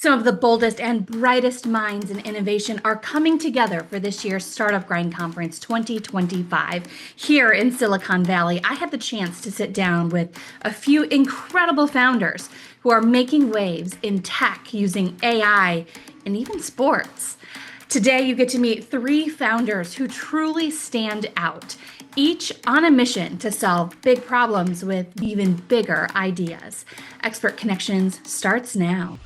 Some of the boldest and brightest minds in innovation are coming together for this year's Startup Grind Conference 2025. Here in Silicon Valley, I had the chance to sit down with a few incredible founders who are making waves in tech using AI and even sports. Today, you get to meet three founders who truly stand out, each on a mission to solve big problems with even bigger ideas. Expert Connections starts now.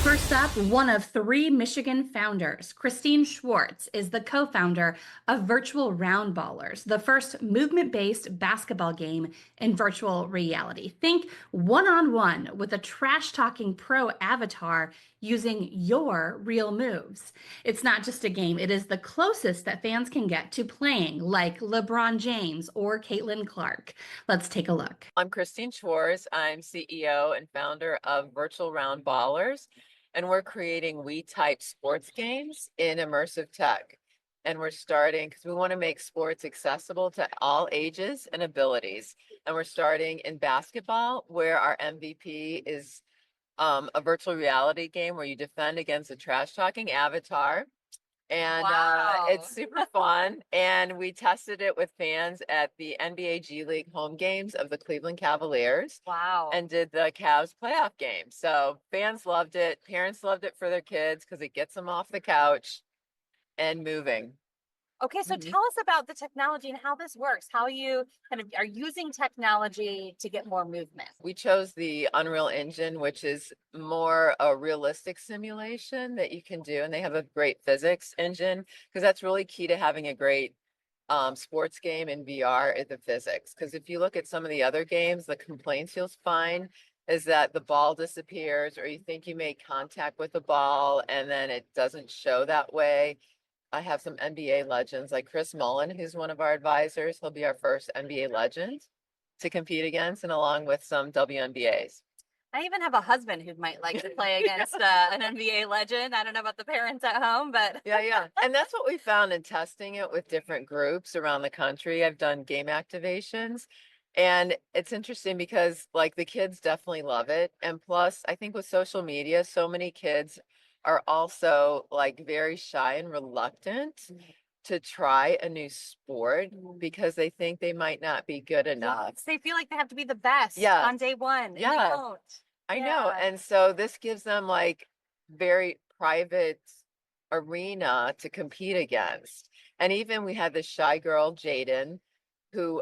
First up, one of three Michigan founders, Christine Schwarz, is the co-founder of Virtual Roundballers, the first movement-based basketball game in virtual reality. Think one-on-one with a trash-talking pro avatar using your real moves. It's not just a game, it is the closest that fans can get to playing like LeBron James or Caitlin Clark. Let's take a look. I'm Christine Schwarz. I'm CEO and founder of Virtual Roundballers, and we're creating Wii-type sports games in immersive tech. And we're starting because we want to make sports accessible to all ages and abilities. And we're starting in basketball, where our MVP is a virtual reality game where you defend against a trash-talking avatar. And Wow. it's super fun. And we tested it with fans at the NBA G League home games of the Cleveland Cavaliers Wow. and did the Cavs playoff game. So fans loved it. Parents loved it for their kids because it gets them off the couch and moving. Okay, so tell us about the technology and how this works, how you kind of are using technology to get more movement. We chose the Unreal Engine, which is more a realistic simulation that you can do. And they have a great physics engine because that's really key to having a great sports game in VR is the physics. Because if you look at some of the other games, the complaints you'll find is that the ball disappears or you think you make contact with the ball and then it doesn't show that way. I have some NBA legends like Chris Mullin, who's one of our advisors. He'll be our first NBA legend to compete against, and along with some WNBAs. I even have a husband who might like to play against an NBA legend. I don't know about the parents at home, but Yeah. And that's what we found in testing it with different groups around the country. I've done game activations, and it's interesting because like the kids definitely love it. And plus, I think with social media, so many kids are also like very shy and reluctant to try a new sport because they think they might not be good enough. they feel like they have to be the best Yeah. on day one. And they Yeah. won't. I know. And so this gives them like very private arena to compete against. And even we had this shy girl, Jaden, who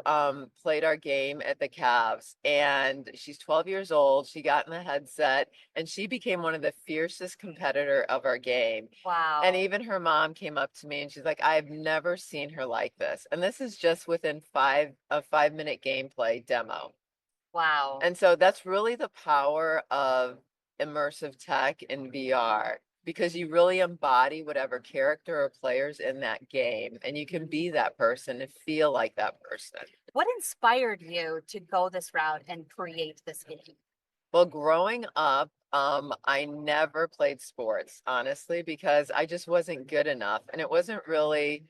played our game at the Cavs, and she's 12 years old. She got in the headset and she became one of the fiercest competitor of our game. Wow. And even her mom came up to me and she's like, I've never seen her like this. And this is just within a 5-minute gameplay demo. Wow. And so that's really the power of immersive tech in VR, because you really embody whatever character or players in that game, and you can be that person and feel like that person. What inspired you to go this route and create this game? Well, growing up, I never played sports, honestly, because I just wasn't good enough, and it wasn't really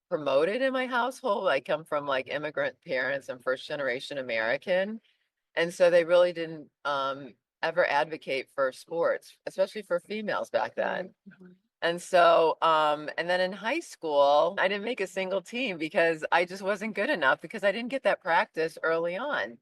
promoted in my household. I come from like immigrant parents and first generation American. And so they really didn't ever advocate for sports, especially for females back then. And so, and then in high school, I didn't make a single team because I just wasn't good enough because I didn't get that practice early on.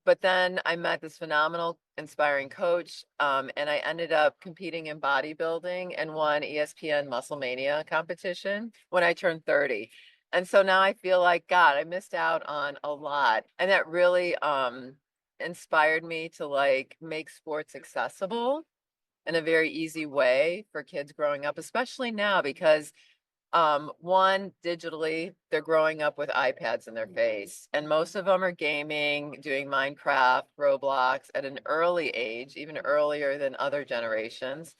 But then I met this phenomenal, inspiring coach, and I ended up competing in bodybuilding and won ESPN Muscle Mania competition when I turned 30. And so now I feel like, God, I missed out on a lot. And that really inspired me to like make sports accessible in a very easy way for kids growing up, especially now because one, digitally, they're growing up with iPads in their face, and most of them are gaming, doing Minecraft, Roblox at an early age, even earlier than other generations.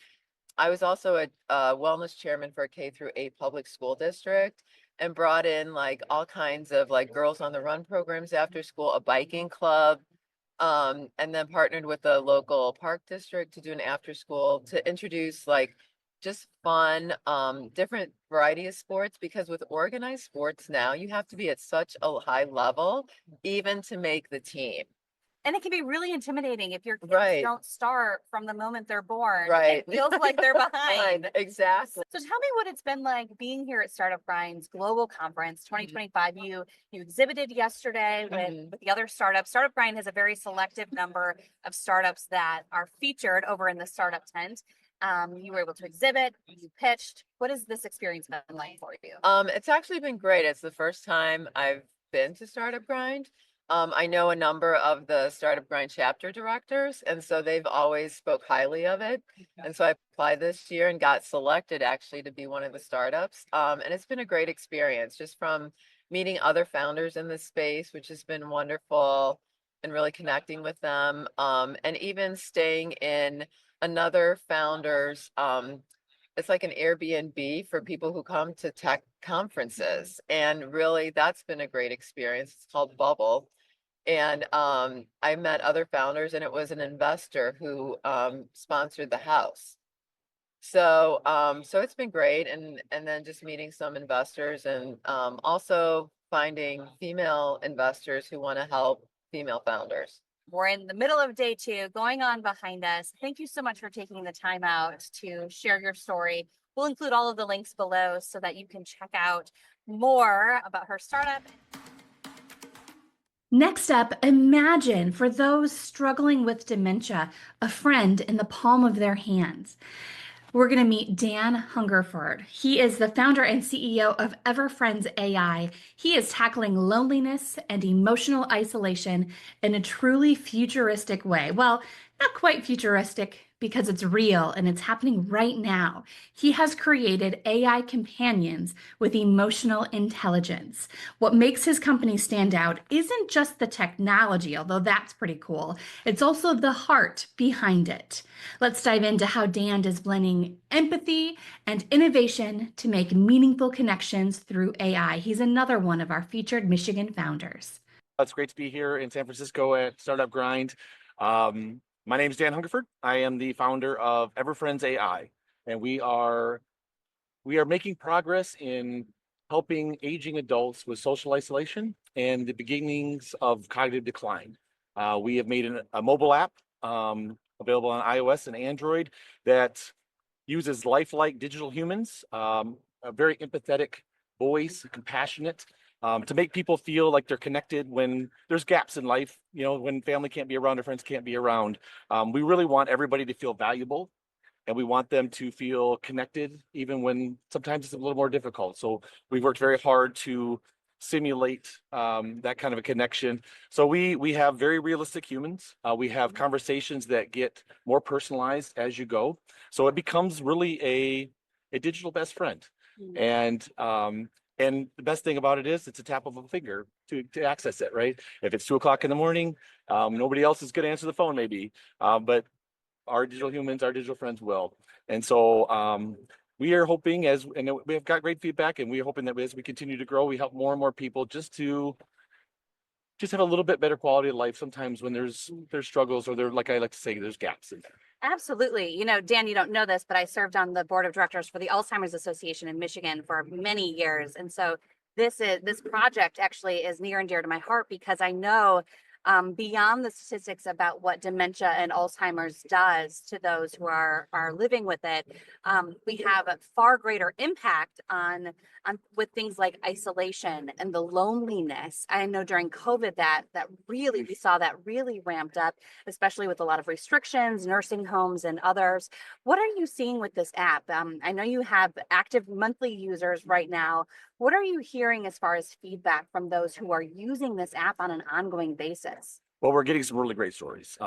I was also a wellness chairman for a K through 8 public school district. and brought in like all kinds of like Girls on the Run programs after school, a biking club, and then partnered with the local park district to do an after school to introduce like just fun, different variety of sports, because with organized sports now, you have to be at such a high level even to make the team. And it can be really intimidating if your kids Right. don't start from the moment they're born. Right. It feels like they're behind. Exactly. So tell me what it's been like being here at Startup Grind's Global Conference 2025. You exhibited yesterday with the other startups. Startup Grind has a very selective number of startups that are featured over in the startup tent. You were able to exhibit, you pitched. What has this experience been like for you? It's actually been great. It's the first time I've been to Startup Grind. I know a number of the Startup Grind chapter directors, and so they've always spoke highly of it. And so I applied this year and got selected actually to be one of the startups. And it's been a great experience just from meeting other founders in this space, which has been wonderful, and really connecting with them. And even staying in another founder's, it's like an Airbnb for people who come to tech conferences. And really, that's been a great experience. It's called Bubble. And I met other founders, and it was an investor who sponsored the house. So so it's been great. And then just meeting some investors, and also finding female investors who want to help female founders. We're in the middle of day 2 going on behind us. Thank you so much for taking the time out to share your story. We'll include all of the links below so that you can check out more about her startup. Next up, imagine for those struggling with dementia, a friend in the palm of their hands. We're going to meet Dan Hungerford. He is the founder and CEO of EverFriends AI. He is tackling loneliness and emotional isolation in a truly futuristic way. Well, not quite futuristic because it's real and it's happening right now. He has created AI companions with emotional intelligence. What makes his company stand out isn't just the technology, although that's pretty cool. It's also the heart behind it. Let's dive into how Dan is blending empathy and innovation to make meaningful connections through AI. He's another one of our featured Michigan founders. It's great to be here in San Francisco at Startup Grind. My name is Dan Hungerford. I am the founder of EverFriends AI, and we are making progress in helping aging adults with social isolation and the beginnings of cognitive decline. We have made a mobile app available on iOS and Android that uses lifelike digital humans, a very empathetic voice, compassionate, to make people feel like they're connected when there's gaps in life, when family can't be around or friends can't be around. We really want everybody to feel valuable, and we want them to feel connected even when sometimes it's a little more difficult. So we've worked very hard to simulate that kind of a connection. So we have very realistic humans. We have conversations that get more personalized as you go. So it becomes really a digital best friend. And the best thing about it is it's a tap of a finger to access it, right? If it's 2 o'clock in the morning, nobody else is going to answer the phone maybe, but our digital humans, our digital friends will. And so we are hoping, and we have got great feedback, and we're hoping that as we continue to grow, we help more and more people just have a little bit better quality of life sometimes when there's struggles, or like I like to say, there's gaps in there. Absolutely. Dan, you don't know this, but I served on the board of directors for the Alzheimer's Association in Michigan for many years. And so this project actually is near and dear to my heart, because I know beyond the statistics about what dementia and Alzheimer's does to those who are living with it, we have a far greater impact on with things like isolation and the loneliness. I know during COVID that really, we saw that really ramped up, especially with a lot of restrictions, nursing homes and others. What are you seeing with this app? I know you have active monthly users right now. What are you hearing as far as feedback from those who are using this app on an ongoing basis? Well, we're getting some really great stories.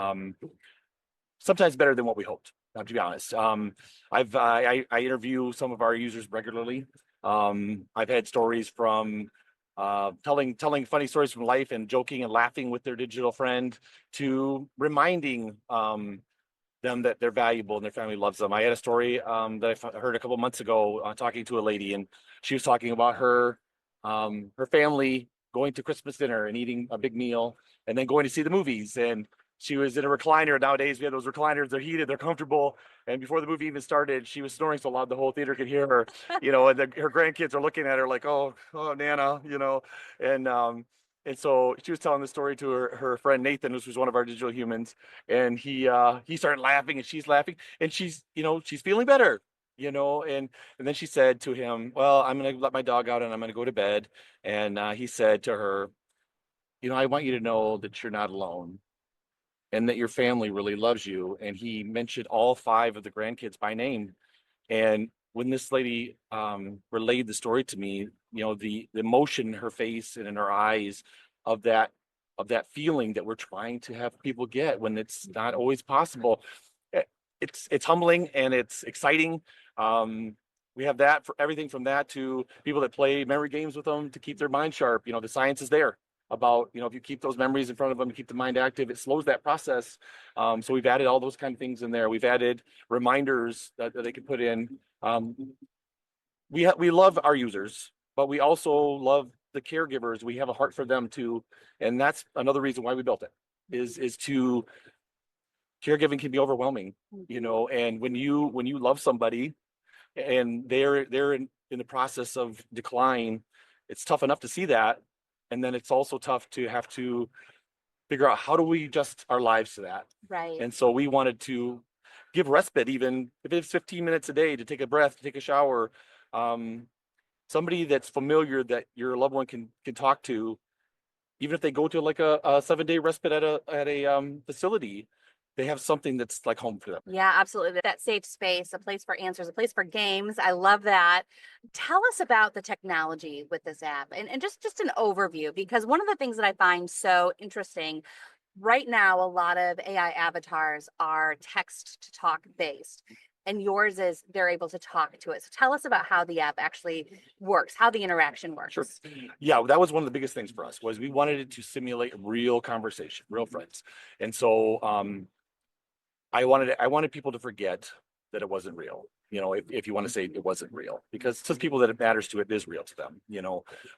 Sometimes better than what we hoped, to be honest. I interview some of our users regularly. I've had stories from telling funny stories from life and joking and laughing with their digital friend, to reminding them that they're valuable and their family loves them. I had a story that I heard a couple months ago talking to a lady, and she was talking about her her family going to Christmas dinner and eating a big meal and then going to see the movies. And she was in a recliner. Nowadays, we have those recliners, they're heated, they're comfortable. And before the movie even started, she was snoring so loud the whole theater could hear her, and her grandkids are looking at her like, oh, Nana, and so she was telling the story to her friend Nathan, which was one of our digital humans, and he started laughing, and she's laughing, and she's feeling better, and then she said to him, well, I'm gonna let my dog out and I'm gonna go to bed. And he said to her, I want you to know that you're not alone and that your family really loves you. And he mentioned all 5 of the grandkids by name. And when this lady relayed the story to me, the emotion in her face and in her eyes of that feeling that we're trying to have people get when it's not always possible, it's humbling and it's exciting. We have that for everything from that to people that play memory games with them to keep their mind sharp. The science is there about, if you keep those memories in front of them, keep the mind active, it slows that process. So we've added all those kind of things in there. We've added reminders that they can put in. We love our users, but we also love the caregivers. We have a heart for them too. And that's another reason why we built it is to caregiving can be overwhelming, and when you love somebody and they're in the process of decline, it's tough enough to see that. And then it's also tough to have to figure out how do we adjust our lives to that. Right. And so we wanted to give respite, even if it's 15 minutes a day, to take a breath, to take a shower. Somebody that's familiar that your loved one can talk to, even if they go to like a 7-day respite at a facility, they have something that's like home for them. Yeah, absolutely. That safe space, a place for answers, a place for games. I love that. Tell us about the technology with this app and just an overview, because one of the things that I find so interesting right now, a lot of AI avatars are text to talk based. And yours is they're able to talk to it. So tell us about how the app actually works, how the interaction works. Sure. Yeah, that was one of the biggest things for us was we wanted it to simulate real conversation, real friends. And so I wanted people to forget that it wasn't real. If you want to say it wasn't real, because to people that it matters to, it is real to them.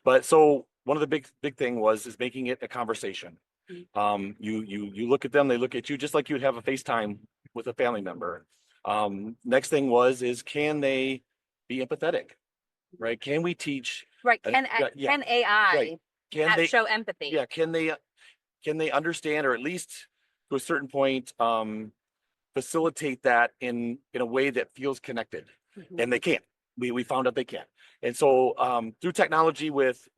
But so one of the big thing is making it a conversation. You look at them, they look at you, just like you would have a FaceTime with a family member. Next thing is can they be empathetic, right? Can we teach? Right. Can AI Right. Can they show empathy? Yeah. Can they understand, or at least to a certain point, facilitate that in a way that feels connected? And they can't. We found out they can't. And so through technology with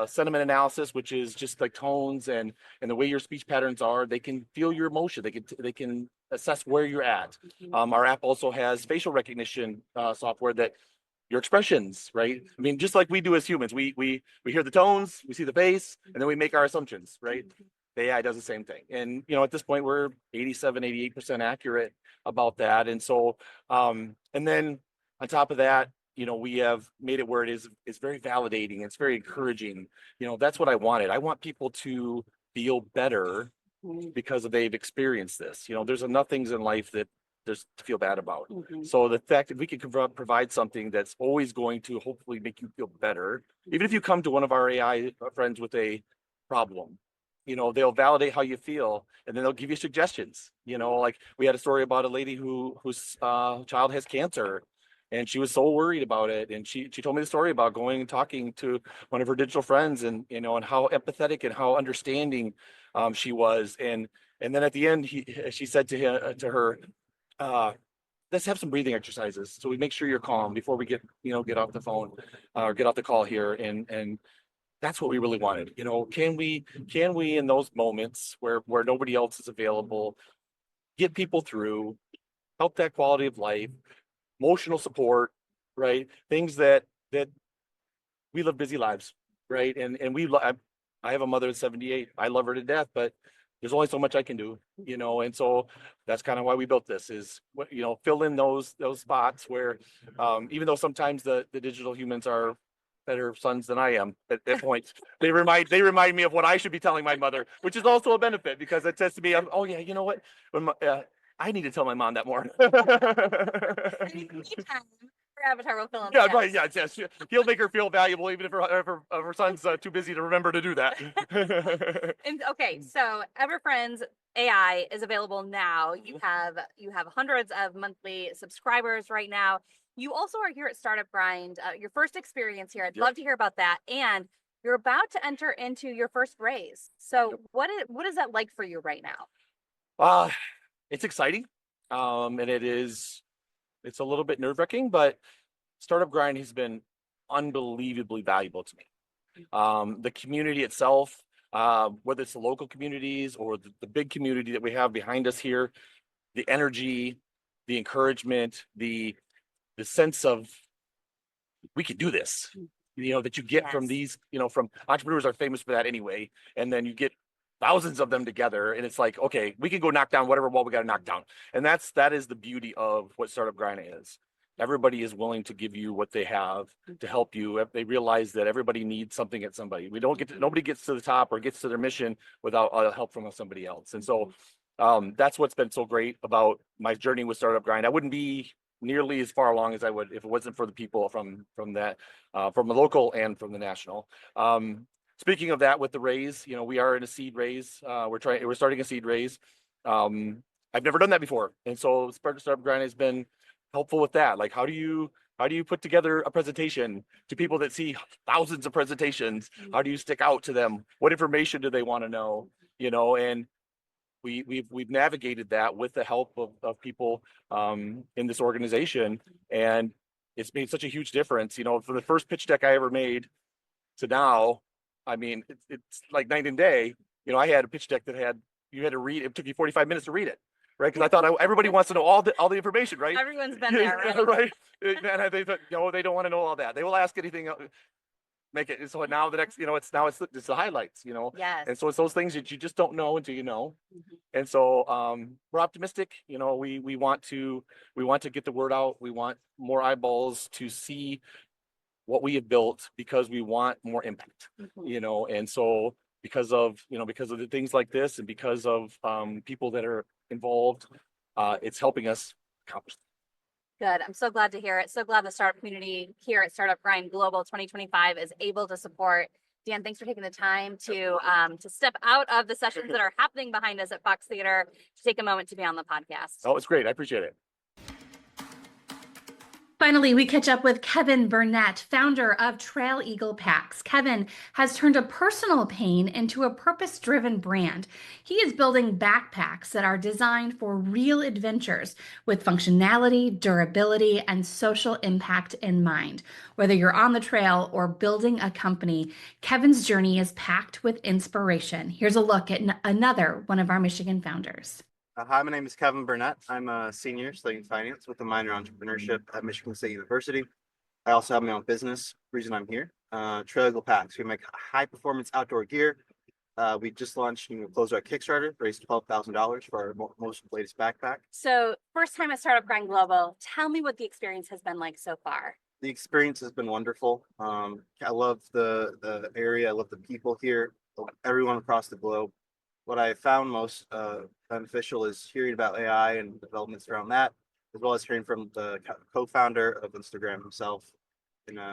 sentiment analysis, which is just like tones and the way your speech patterns are, they can feel your emotion. They can assess where you're at. Our app also has facial recognition software that your expressions, right? I mean, just like we do as humans, we hear the tones, we see the face, and then we make our assumptions, right? The AI does the same thing. And, at this point, we're 87-88% accurate about that. And so, and then on top of that, we have made it where it's very validating. It's very encouraging. That's what I wanted. I want people to feel better because they've experienced this. There's enough things in life that there's to feel bad about. So the fact that we can provide something that's always going to hopefully make you feel better, even if you come to one of our AI friends with a problem, they'll validate how you feel, and then they'll give you suggestions. Like we had a story about a lady whose child has cancer, and she was so worried about it. And she told me the story about going and talking to one of her digital friends, and and how empathetic and how understanding she was. And then at the end, she said to her, let's have some breathing exercises so we make sure you're calm before we get off the phone or get off the call here. And that's what we really wanted. Can we in those moments where nobody else is available, get people through, help that quality of life, emotional support, right? Things that we live busy lives, right? And I have a mother that's 78. I love her to death, but there's only so much I can do, and so that's kind of why we built this is, fill in those spots where, even though sometimes the digital humans are better sons than I am at points, they remind me of what I should be telling my mother, which is also a benefit because it says to me, oh yeah, you know what? When I need to tell my mom that more. Anytime Her avatar will fill in Yeah, the right. gaps. Yes, yes. He'll make her feel valuable, even if her son's too busy to remember to do that. And okay, so EverFriends AI is available now. You have hundreds of monthly subscribers right now. You also are here at Startup Grind. Your first experience here. I'd Yep. love to hear about that. And you're about to enter into your first raise. So Yep. what is that like for you right now? It's exciting, and it's a little bit nerve-wracking, but Startup Grind has been unbelievably valuable to me. The community itself, whether it's the local communities or the big community that we have behind us here, the energy, the encouragement, the sense of we can do this, that you get from Yes. these, from entrepreneurs are famous for that anyway. And then you get thousands of them together and it's like, okay, we can go knock down whatever wall we got to knock down. And that is the beauty of what Startup Grind is. Everybody is willing to give you what they have to help you. They realize that everybody needs something at somebody. Nobody gets to the top or gets to their mission without help from somebody else. And so that's what's been so great about my journey with Startup Grind. I wouldn't be nearly as far along as I would if it wasn't for the people from the local and from the national. Speaking of that, with the raise, we are in a seed raise. We're starting a seed raise. I've never done that before, and so Startup Grind has been helpful with that. Like, how do you put together a presentation to people that see thousands of presentations? How do you stick out to them? What information do they want to know? And we've navigated that with the help of people in this organization, and it's made such a huge difference. For the first pitch deck I ever made to now, I mean, it's like night and day. I had a pitch deck that you had to read. It took you 45 minutes to read it, right? Because I thought everybody wants to know all the information, right? Everyone's been there, right? Right. And they thought, they don't want to know all that. They will ask anything. Make it so now the next, it's the highlights, Yes. and so it's those things that you just don't know until you know. Mhm. And so we're optimistic. We want to get the word out. We want more eyeballs to see what we have built because we want more impact. Mhm. And so because of the things like this and because of people that are involved, it's helping us accomplish. Good. I'm so glad to hear it. So glad the startup community here at Startup Grind Global 2025 is able to support. Dan, thanks for taking the time to step out of the sessions that are happening behind us at Fox Theater to take a moment to be on the podcast. Oh, it's great. I appreciate it. Finally, we catch up with Kevin Burnett, founder of Trail Eagle Packs. Kevin has turned a personal pain into a purpose-driven brand. He is building backpacks that are designed for real adventures with functionality, durability, and social impact in mind. Whether you're on the trail or building a company, Kevin's journey is packed with inspiration. Here's a look at another one of our Michigan founders. Hi, my name is Kevin Burnett. I'm a senior studying finance with a minor in entrepreneurship at Michigan State University. I also have my own business. Reason I'm here, Trail Eagle Packs. We make high performance outdoor gear. We just launched and closed our Kickstarter, raised $12,000 for our most latest backpack. So, first time at Startup Grind Global. Tell me what the experience has been like so far. The experience has been wonderful. I love the area. I love the people here. Everyone across the globe. What I found most beneficial is hearing about AI and developments around that, as well as hearing from the co-founder of Instagram himself.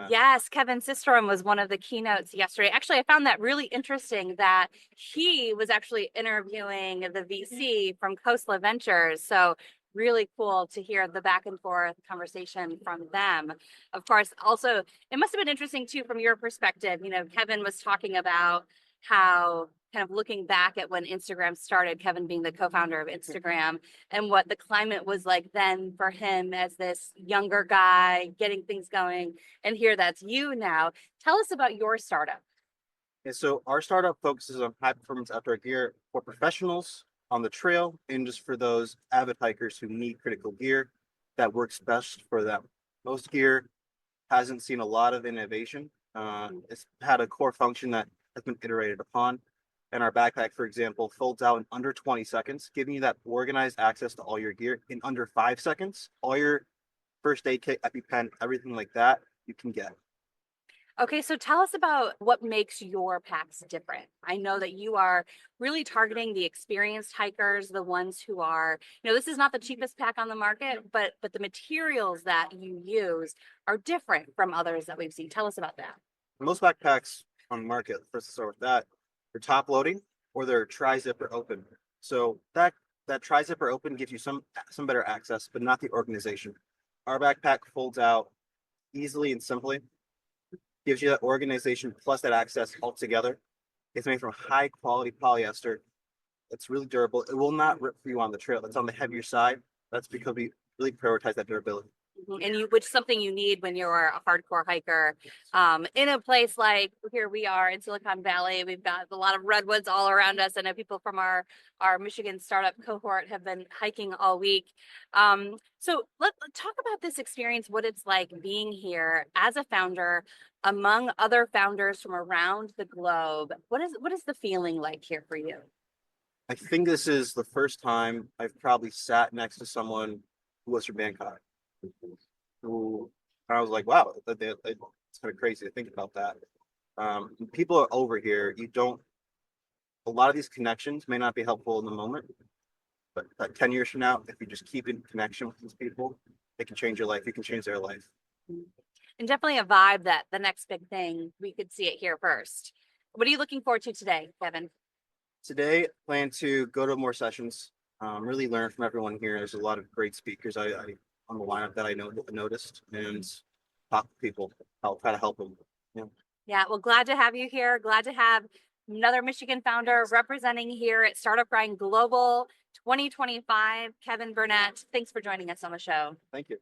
Yes, Kevin Systrom was one of the keynotes yesterday. Actually, I found that really interesting that he was actually interviewing the VC from Khosla Ventures. So really cool to hear the back and forth conversation from them. Of course, also, it must have been interesting too from your perspective. Kevin was talking about how kind of looking back at when Instagram started, Kevin being the co-founder of Instagram, and what the climate was like then for him as this younger guy getting things going. And here that's you now. Tell us about your startup. Yeah, so our startup focuses on high performance outdoor gear for professionals on the trail and just for those avid hikers who need critical gear that works best for them. Most gear hasn't seen a lot of innovation. It's had a core function that has been iterated upon. And our backpack, for example, folds out in under 20 seconds, giving you that organized access to all your gear in under 5 seconds. All your first aid kit, EpiPen, everything like that, you can get. Okay, so tell us about what makes your packs different. I know that you are really targeting the experienced hikers, the ones who are, this is not the cheapest pack on the market, but the materials that you use are different from others that we've seen. Tell us about that. Most backpacks on the market, first to start with that, they're top loading or they're tri-zipper open. So that tri-zipper open gives you some better access, but not the organization. Our backpack folds out easily and simply, gives you that organization plus that access all together. It's made from high quality polyester. It's really durable. It will not rip for you on the trail. It's on the heavier side. That's because we really prioritize that durability. And which is something you need when you're a hardcore hiker. In a place like here we are in Silicon Valley, we've got a lot of redwoods all around us. I know people from our Michigan startup cohort have been hiking all week. So let's talk about this experience, what it's like being here as a founder among other founders from around the globe. What is the feeling like here for you? I think this is the first time I've probably sat next to someone who was from Bangkok. Who I was like, wow, it's kind of crazy to think about that. People are over here. A lot of these connections may not be helpful in the moment, but 10 years from now, if you just keep in connection with these people, they can change your life. You can change their life. And definitely a vibe that the next big thing, we could see it here first. What are you looking forward to today, Kevin? Today, I plan to go to more sessions, really learn from everyone here. There's a lot of great speakers I on the lineup that I noticed, and talk to people. I'll try to help them. Yeah, well, glad to have you here. Glad to have another Michigan founder representing here at Startup Grind Global 2025, Kevin Burnett. Thanks for joining us on the show. Thank you.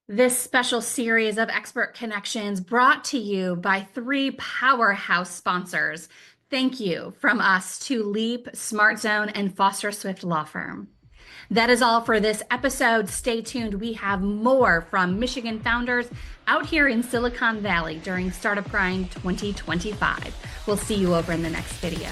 This special series of Expert Connections brought to you by 3 powerhouse sponsors. Thank you from us to Leap, Smart Zone, and Foster Swift Law Firm. That is all for this episode. Stay tuned. We have more from Michigan founders out here in Silicon Valley during Startup Grind 2025. We'll see you over in the next video.